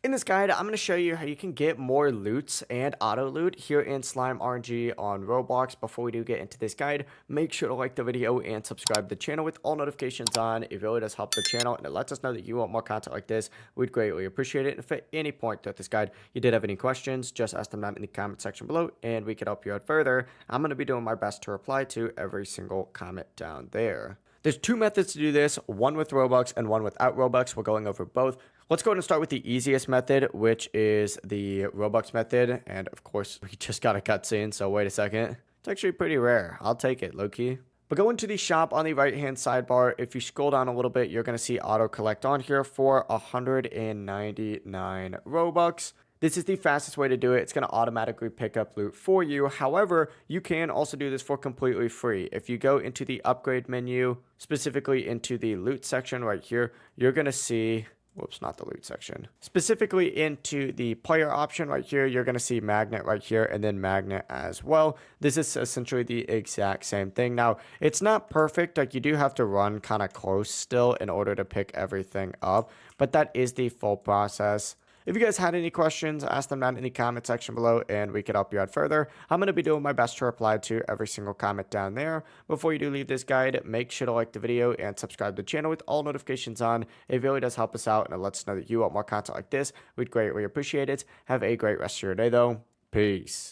In this guide, I'm going to show you how you can get more loots and auto loot here in Slime RNG on Roblox. Before we do get into this guide, make sure to like the video and subscribe to the channel with all notifications on. It really does help the channel and it lets us know that you want more content like this. We'd greatly appreciate it. And if at any point throughout this guide you did have any questions, just ask them down in the comment section below and we can help you out further. I'm going to be doing my best to reply to every single comment down there. There's two methods to do this, one with Robux and one without Robux. We're going over both. Let's go ahead and start with the easiest method, which is the Robux method. And of course, we just got a cutscene, so wait a second. It's actually pretty rare. I'll take it, low-key. But go into the shop on the right-hand sidebar. If you scroll down a little bit, you're going to see auto collect on here for 199 Robux. This is the fastest way to do it. It's going to automatically pick up loot for you. However, you can also do this for completely free. If you go into the upgrade menu, specifically into the loot section right here, you're going to see, whoops, not the loot section. Specifically into the player option right here, you're going to see magnet right here and then magnet as well. This is essentially the exact same thing. Now, it's not perfect. Like you do have to run kind of close still in order to pick everything up, but that is the full process. If you guys had any questions, ask them down in the comment section below and we could help you out further. I'm going to be doing my best to reply to every single comment down there. Before you do leave this guide, make sure to like the video and subscribe to the channel with all notifications on. It really does help us out and it lets us know that you want more content like this. We'd greatly appreciate it. Have a great rest of your day though. Peace.